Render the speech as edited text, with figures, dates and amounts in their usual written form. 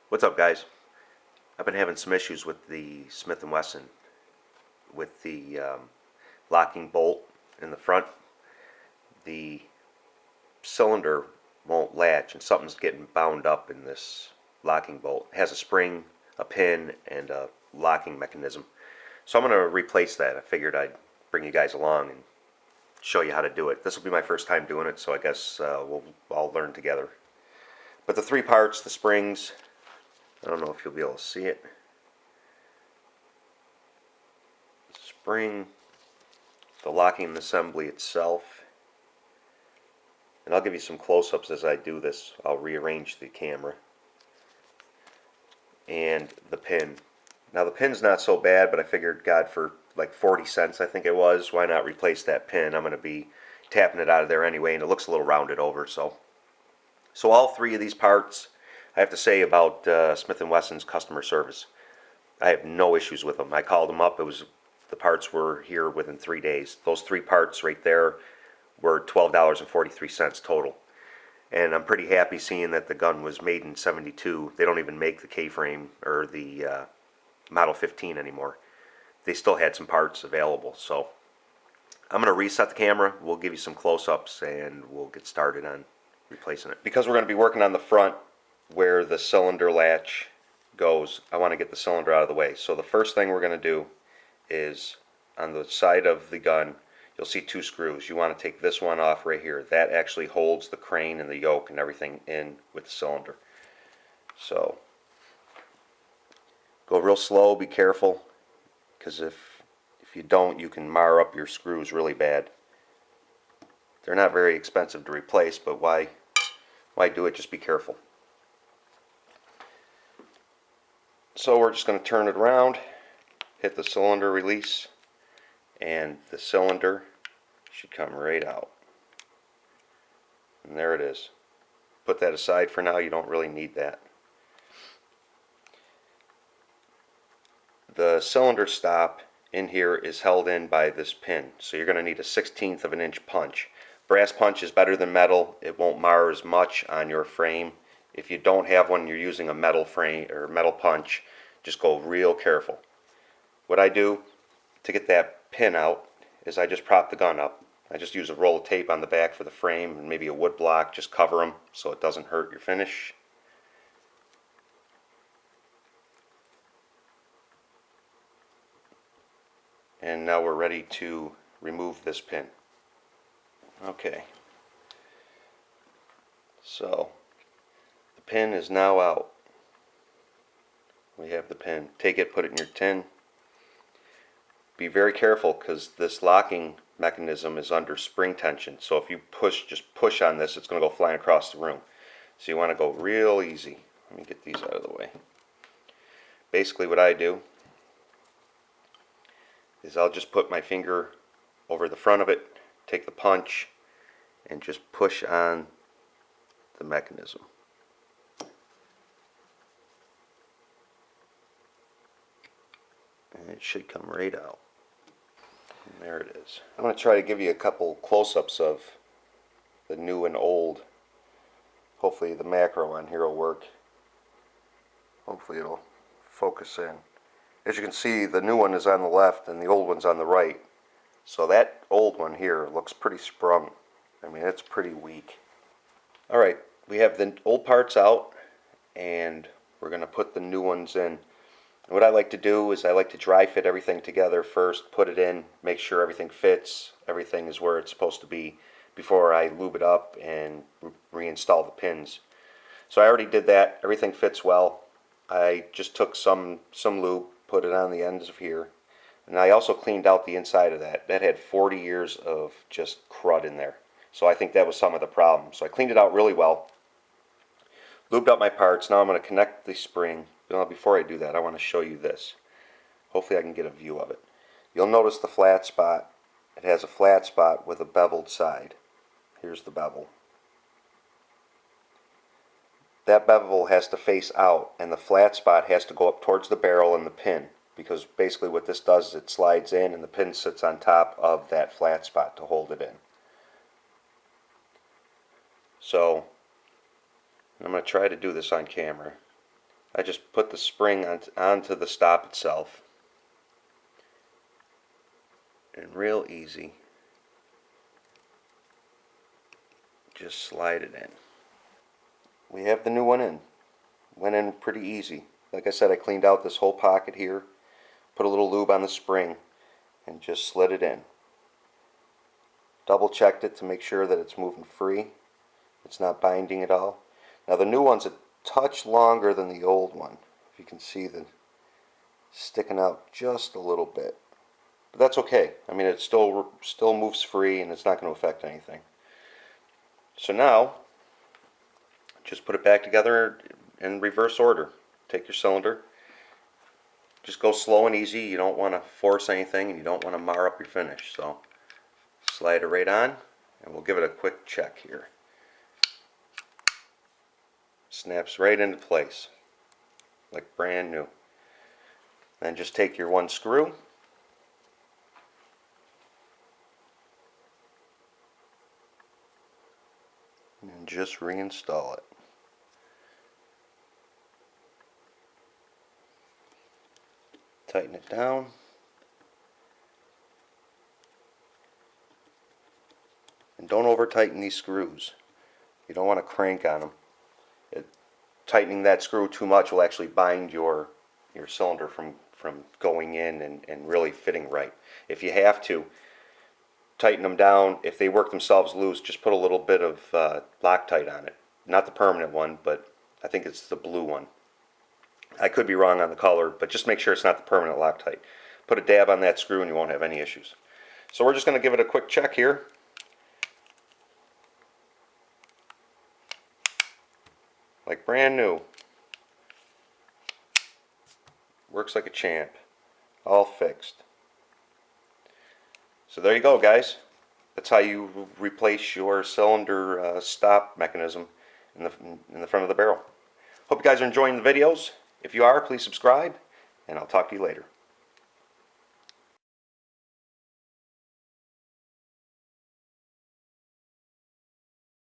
What's up, guys? I've been having some issues with the Smith & Wesson with the locking bolt in the front. The cylinder won't latch and something's getting bound up in this locking bolt. It has a spring, a pin, and a locking mechanism. So I'm going to replace that. I figured I'd bring you guys along and show you how to do it. This will be my first time doing it, so I guess we'll all learn together. But the three parts, the springs, I don't know if you'll be able to see it. Spring, the locking assembly itself, and I'll give you some close-ups as I do this. I'll rearrange the camera, and the pin. Now the pin's not so bad, but I figured, God, for like 40 cents I think it was, why not replace that pin? I'm going to be tapping it out of there anyway, and it looks a little rounded over. So all three of these parts, I have to say about Smith & Wesson's customer service, I have no issues with them. I called them up. The parts were here within 3 days. Those three parts right there were $12.43 total. And I'm pretty happy seeing that the gun was made in '72. They don't even make the K-frame or the Model 15 anymore. They still had some parts available. So I'm going to reset the camera. We'll give you some close-ups and we'll get started on replacing it. Because we're going to be working on the front where the cylinder latch goes, I want to get the cylinder out of the way. So the first thing we're going to do is on the side of the gun, you'll see two screws. You want to take this one off right here. That actually holds the crane and the yoke and everything in with the cylinder. So go real slow, be careful, because if you don't, you can mar up your screws really bad. They're not very expensive to replace, but why do it? Just be careful. So we're just going to turn it around, hit the cylinder release, and the cylinder should come right out. And there it is. Put that aside for now. You don't really need that. The cylinder stop in here is held in by this pin, so you're going to need a 1/16 of an inch punch. Brass punch is better than metal. It won't mar as much on your frame. If you don't have one, you're using a metal frame or metal punch, just go real careful. What I do to get that pin out is I just prop the gun up. I just use a roll of tape on the back for the frame and maybe a wood block. Just cover them so it doesn't hurt your finish. And now we're ready to remove this pin. Okay. So the pin is now out. We have the pin. Take it, put it in your tin. Be very careful because this locking mechanism is under spring tension. So if you just push on this, it's going to go flying across the room. So you want to go real easy. Let me get these out of the way. Basically what I do is I'll just put my finger over the front of it, take the punch, and just push on the mechanism. And it should come right out. And there it is. I'm going to try to give you a couple close-ups of the new and old. Hopefully the macro on here will work. Hopefully it'll focus in. As you can see, the new one is on the left and the old one's on the right. So that old one here looks pretty sprung. I mean, it's pretty weak. Alright, we have the old parts out and we're going to put the new ones in. And what I like to do is I like to dry fit everything together first, put it in, make sure everything fits, everything is where it's supposed to be before I lube it up and reinstall the pins. So I already did that. Everything fits well. I just took some lube, put it on the ends of here, and I also cleaned out the inside of that. That had 40 years of just crud in there. So I think that was some of the problem. So I cleaned it out really well, lubed up my parts. Now I'm going to connect the spring. Before I do that, I want to show you this. Hopefully I can get a view of it. You'll notice the flat spot. It has a flat spot with a beveled side. Here's the bevel. That bevel has to face out, and the flat spot has to go up towards the barrel and the pin, because basically what this does is it slides in and the pin sits on top of that flat spot to hold it in. So I'm going to try to do this on camera. I just put the spring onto the stop itself. And real easy, just slide it in. We have the new one in. Went in pretty easy. Like I said, I cleaned out this whole pocket here, put a little lube on the spring, and just slid it in. Double checked it to make sure that it's moving free. It's not binding at all. Now the new one's a touch longer than the old one. If you can see the sticking out just a little bit. But that's okay. I mean, it still moves free and it's not going to affect anything. So now, just put it back together in reverse order. Take your cylinder. Just go slow and easy. You don't want to force anything and you don't want to mar up your finish. So slide it right on and we'll give it a quick check here. Snaps right into place like brand new. Then just take your one screw and just reinstall it. Tighten it down. And don't over tighten these screws. You don't want to crank on them. Tightening that screw too much will actually bind your cylinder from going in and really fitting right. If you have to, tighten them down. If they work themselves loose, just put a little bit of Loctite on it. Not the permanent one, but I think it's the blue one. I could be wrong on the color, but just make sure it's not the permanent Loctite. Put a dab on that screw and you won't have any issues. So we're just going to give it a quick check here. Like brand new. Works like a champ. All fixed. So there you go, guys. That's how you replace your cylinder stop mechanism in the front of the barrel. Hope you guys are enjoying the videos. If you are, please subscribe, and I'll talk to you later.